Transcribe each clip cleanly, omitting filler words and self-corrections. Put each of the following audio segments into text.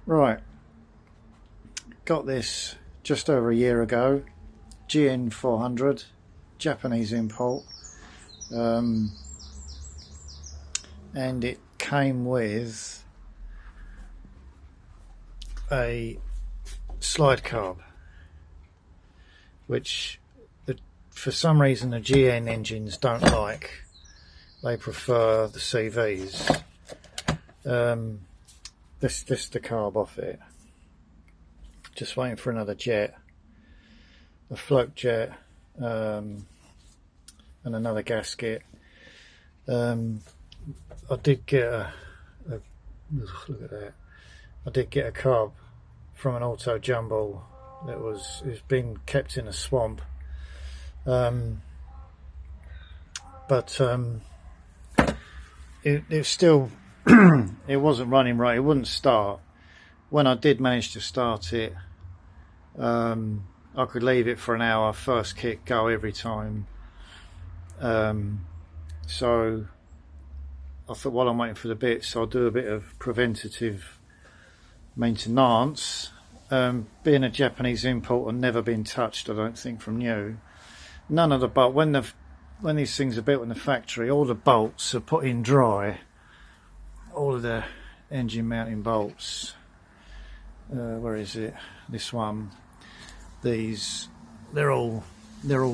Right, got this just over a year ago, GN400, Japanese import, and it came with a slide carb, which for some reason the GN engines don't like. They prefer the CVs. This the carb off it. Just waiting for another jet, a float jet, and another gasket. I did get look at that. I did get a carb from an auto jumble that was been kept in a swamp, but it still it wasn't running right. It wouldn't start. When I did manage to start it, I could leave it for an hour, first kick, go every time. So I thought, while I'm waiting for the bits, I'll do a bit of preventative maintenance. Being a Japanese import and never been touched, I don't think, from new. None of the bolts, when these things are built in the factory, all the bolts are put in dry. All of the engine mounting bolts. Where is it? This one. These, they're all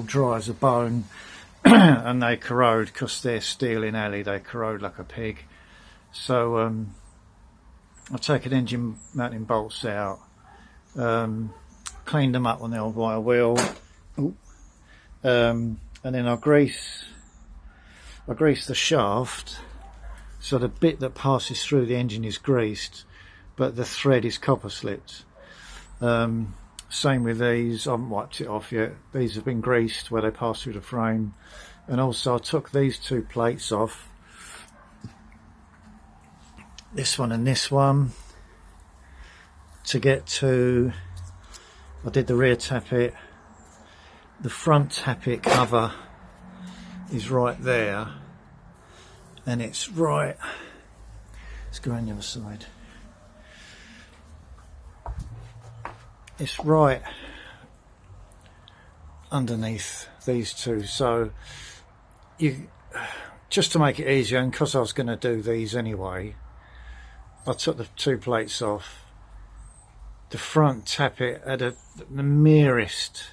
dry as a bone, and they corrode because they're steel in alley. They corrode like a pig. So I've taken engine mounting bolts out, cleaned them up on the old wire wheel, and then I grease the shaft. So the bit that passes through the engine is greased, but the thread is copper slipped. Same with these. I haven't wiped it off yet. These have been greased where they pass through the frame. And also I took these two plates off, this one and this one, to get to, I did the rear tappet. The front tappet cover is right there, and it's right, let's go on the other side, it's right underneath these two. So you, just to make it easier, and because I was going to do these anyway, I took the two plates off. The front tappet had the merest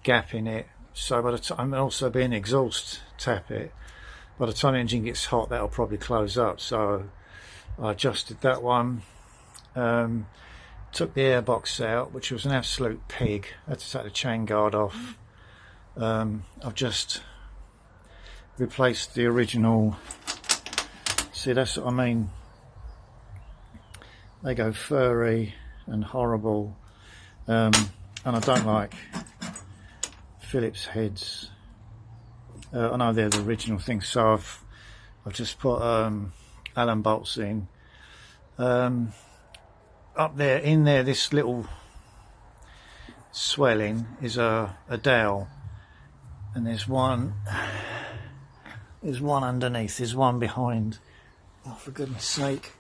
gap in it, so by the time, also being exhaust tappet, by the time the engine gets hot, that'll probably close up. So I adjusted that one, took the airbox out, which was an absolute pig. I had to take the chain guard off. I've just replaced the original. See, that's what I mean. They go furry and horrible, and I don't like Phillips heads. I know they're the original thing, so I've just put Allen bolts in. Up there, in there, this little swelling is a dowel, and there's one underneath, there's one behind. Oh, for goodness sake,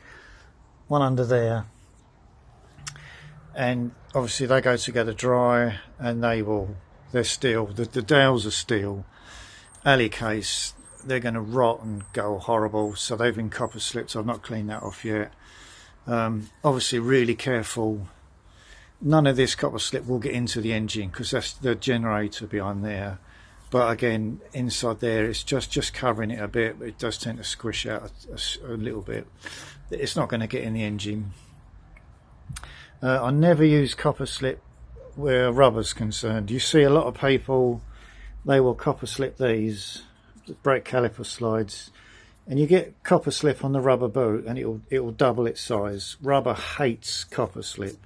one under there. And obviously they go together dry, and they're steel. The dowels are steel. Alley case, they're going to rot and go horrible, so they've been copper slipped. I've not cleaned that off yet. Obviously really careful. None of this copper slip will get into the engine because that's the generator behind there. But again, inside there, it's just covering it a bit, but it does tend to squish out a little bit. It's not going to get in the engine. I never use copper slip where rubber's concerned. You see a lot of people, they will copper slip these brake caliper slides, and you get copper slip on the rubber boot, and it will double its size. Rubber hates copper slip.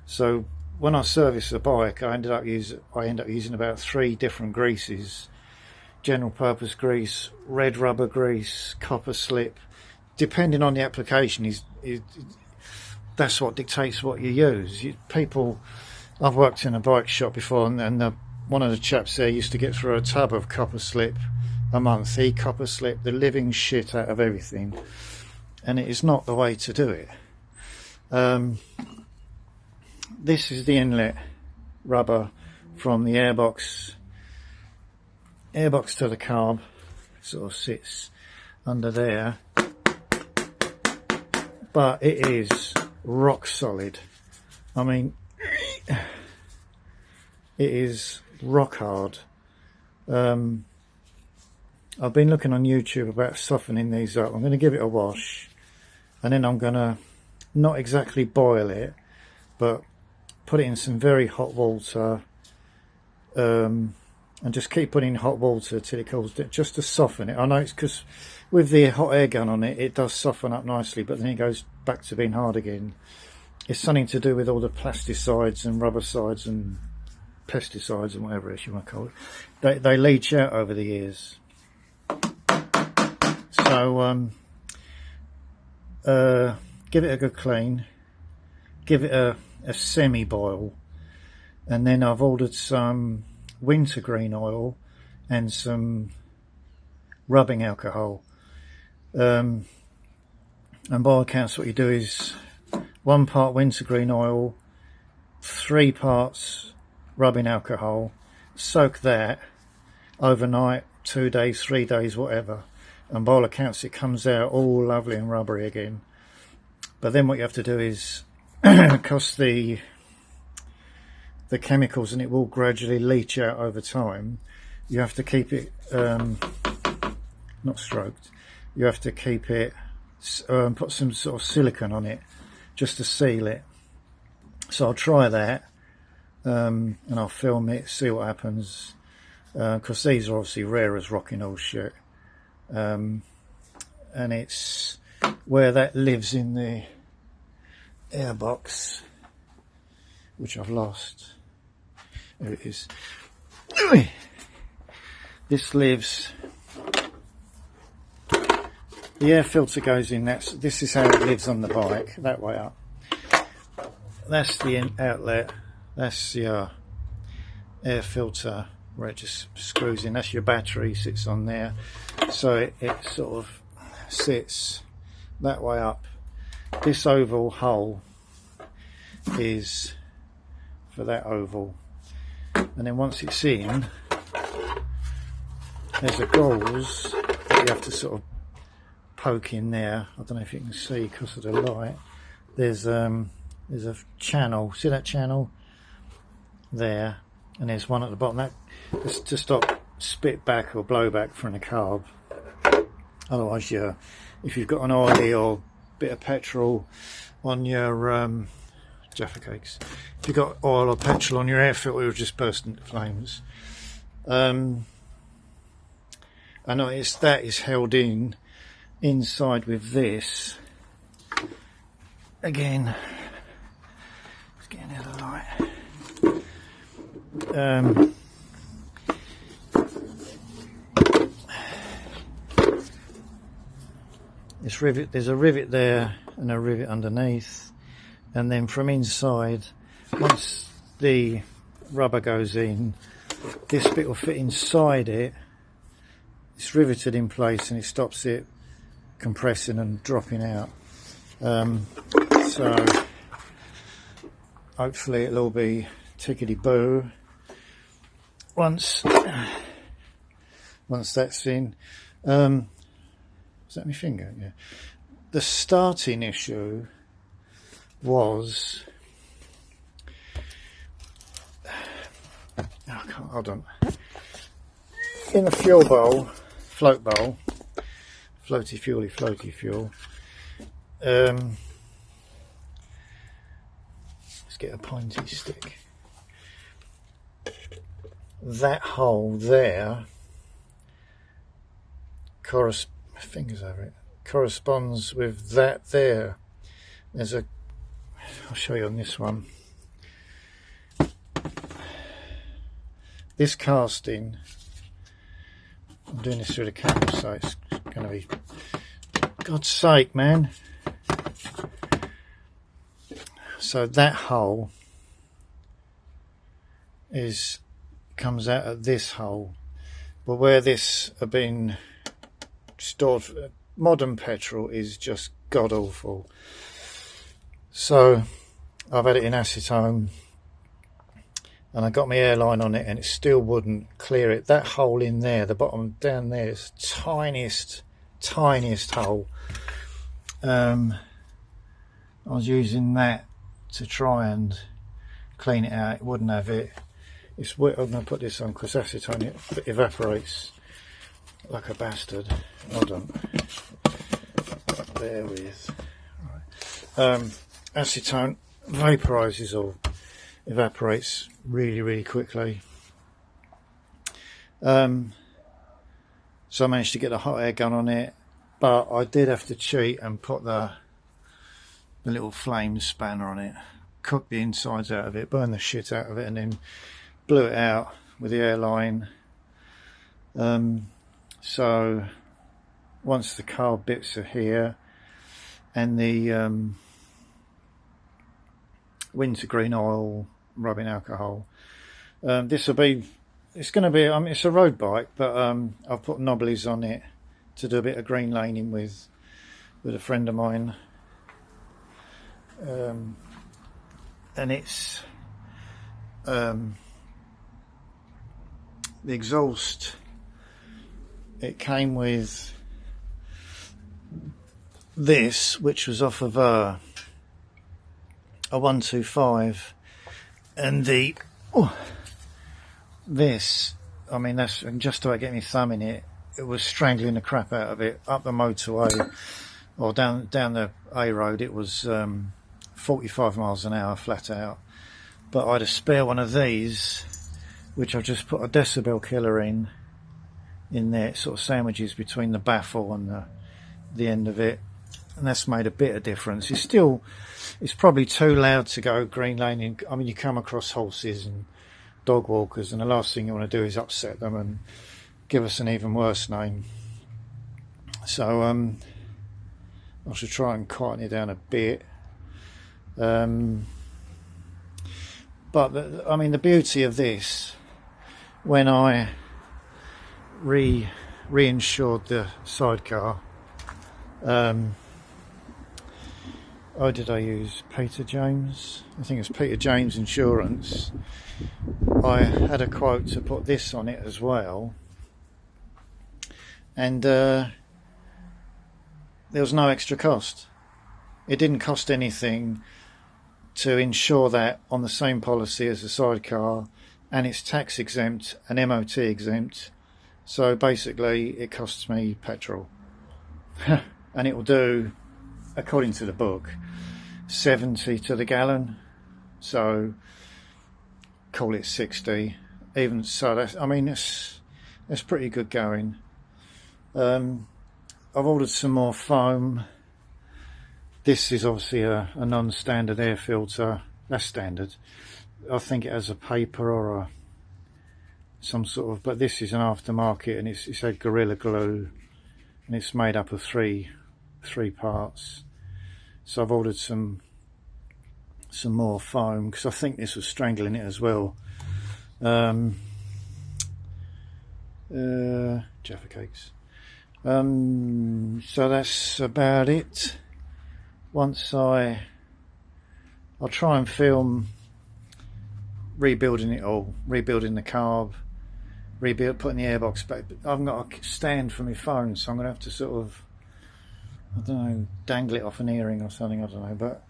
So when I service a bike, I end up using about 3 different greases: general purpose grease, red rubber grease, copper slip. Depending on the application, that's what dictates what you use. I've worked in a bike shop before, and one of the chaps there used to get through a tub of copper slip a month. He copper slipped the living shit out of everything, and it is not the way to do it. This is the inlet rubber from the airbox to the carb. Sort of sits under there, but it is rock solid. I mean, it is rock hard. I've been looking on YouTube about softening these up. I'm going to give it a wash, and then I'm going to not exactly boil it, but put it in some very hot water, and just keep putting hot water till it cools, just to soften it. I know it's because with the hot air gun on it, it does soften up nicely, but then it goes back to being hard again. It's something to do with all the plasticides and rubbicides and pesticides and whatever else you want to call it. They leach out over the years. So give it a good clean, give it a semi-boil, and then I've ordered some wintergreen oil and some rubbing alcohol. And by all accounts, what you do is 1 part wintergreen oil, 3 parts rubbing alcohol, soak that overnight, 2 days, 3 days, whatever, and by all accounts it comes out all lovely and rubbery again. But then what you have to do is, because the chemicals and it will gradually leach out over time, you have to keep it not stroked, you have to keep it, put some sort of silicone on it just to seal it. So I'll try that, and I'll film it, see what happens, because these are obviously rare as rocking all shit, and it's where that lives in the airbox, which I've lost. There it is. This lives, the air filter goes in, this is how it lives on the bike, that way up. That's the outlet, that's your air filter where it just screws in, that's your battery, sits on there. So it sort of sits that way up. This oval hole is for that oval, and then once it's in, there's a gauze that you have to sort of poke in there. I don't know if you can see because of the light. There's a channel, see that channel there, and there's one at the bottom, that's to stop spit back or blowback from the carb. Otherwise, if you've got an oily or bit of petrol on your Jaffa Cakes, if you've got oil or petrol on your air filter, it will just burst into flames. I know that is held inside with this. Again, it's getting out of the light. This rivet, there's a rivet there and a rivet underneath, and then from inside, once the rubber goes in, this bit will fit inside it. It's riveted in place and it stops it compressing and dropping out. So hopefully it'll all be tickety-boo once that's in. Is that my finger? Yeah. The starting issue was, hold on, in the fuel bowl, float bowl, floaty fuel, let's get a pointy stick. That hole there fingers over it, corresponds with that there. There's I'll show you on this one. This casting, I'm doing this through the camera, so it's going to be, God's sake, man. So that hole comes out at this hole, but where this have been stored, modern petrol is just god awful. So So I've had it in acetone, and I got my airline on it, and it still wouldn't clear it. That hole in there, the bottom down there, is tiniest hole. I was using that to try and clean it out. It wouldn't have it. It's wet. I'm going to put this on because acetone, it evaporates like a bastard. Hold on. Bear with. Right. Acetone vaporizes or evaporates really quickly. So I managed to get a hot air gun on it, but I did have to cheat and put the little flame spanner on it, cook the insides out of it, burn the shit out of it, and then blew it out with the airline. So once the carb bits are here and the wintergreen oil rubbing alcohol, it's going to be, I mean, it's a road bike, but I've put knobblies on it to do a bit of green laning with a friend of mine. And it's the exhaust, it came with this, which was off of a 125, and this, I mean, that's just about getting my thumb in it. It was strangling the crap out of it up the motorway or down the A road. It was 45 miles an hour flat out. But I had a spare one of these, which I've just put a decibel killer in there. It sort of sandwiches between the baffle and the end of it, and that's made a bit of difference. It's probably too loud to go green laning. I mean, you come across horses and dog walkers, and the last thing you want to do is upset them and give us an even worse name. So I should try and quieten it down a bit. But I mean, the beauty of this, when I reinsured the sidecar, oh, did I use Peter James? I think it's Peter James Insurance. I had a quote to put this on it as well, and there was no extra cost. It didn't cost anything to insure that on the same policy as the sidecar, and it's tax exempt and MOT exempt. So basically it costs me petrol and it will do, according to the book, 70 to the gallon, so call it 60. Even so, that's, I mean, that's pretty good going. I've ordered some more foam. This is obviously a non-standard air filter. That's standard. I think it has a paper or some sort of, but this is an aftermarket, and it's had Gorilla Glue, and it's made up of three parts. So I've ordered some more foam because I think this was strangling it as well. Jaffa cakes. So that's about it. Once I'll try and film rebuilding it all, rebuilding the carb, putting the airbox back. But I haven't got a stand for my phone, so I'm going to have to sort of, I don't know, dangle it off an earring or something, I don't know. But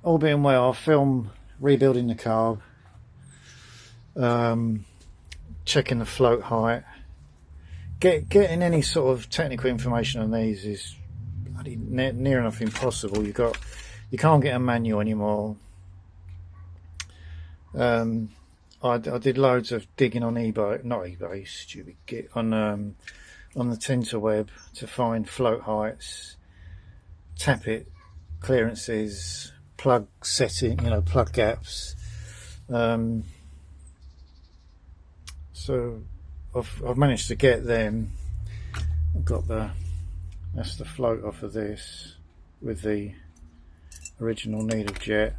all being well, I'll film rebuilding the carb, checking the float height. Getting any sort of technical information on these is near enough impossible. You can't get a manual anymore. I did loads of digging on eBay, stupid git, on the Tinterweb to find float heights, tappet clearances, plug setting, plug gaps. So I've managed to get them. I've got that's the float off of this with the original needle jet.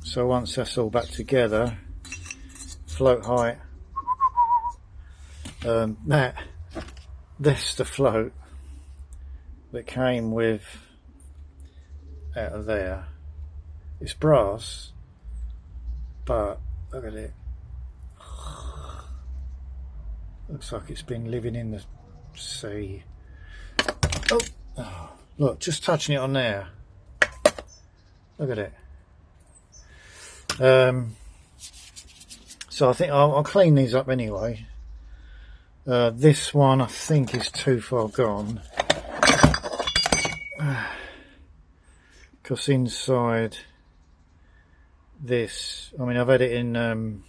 So once that's all back together, float height, that's the float that came with out of there. It's brass, but look at it. Looks like it's been living in the sea. Oh, look, just touching it on there. Look at it. So I think I'll clean these up anyway. This one I think is too far gone. Because inside this, I mean, I've had it in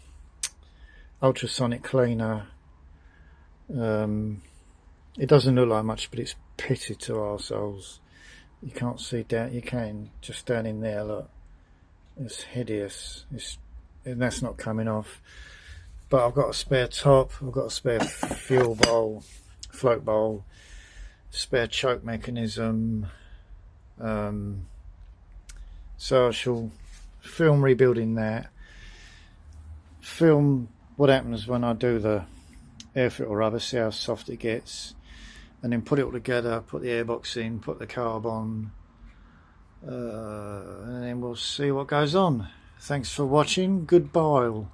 ultrasonic cleaner. It doesn't look like much, but it's pitted to arseholes. You can't see down, you can, just down in there, look. It's hideous. And that's not coming off. But I've got a spare top, I've got a spare fuel bowl, float bowl, spare choke mechanism. So I shall film rebuilding that. Film what happens when I do the air filter rubber, see how soft it gets, and then put it all together, put the airbox in, put the carb on, and then we'll see what goes on. Thanks for watching. Goodbye.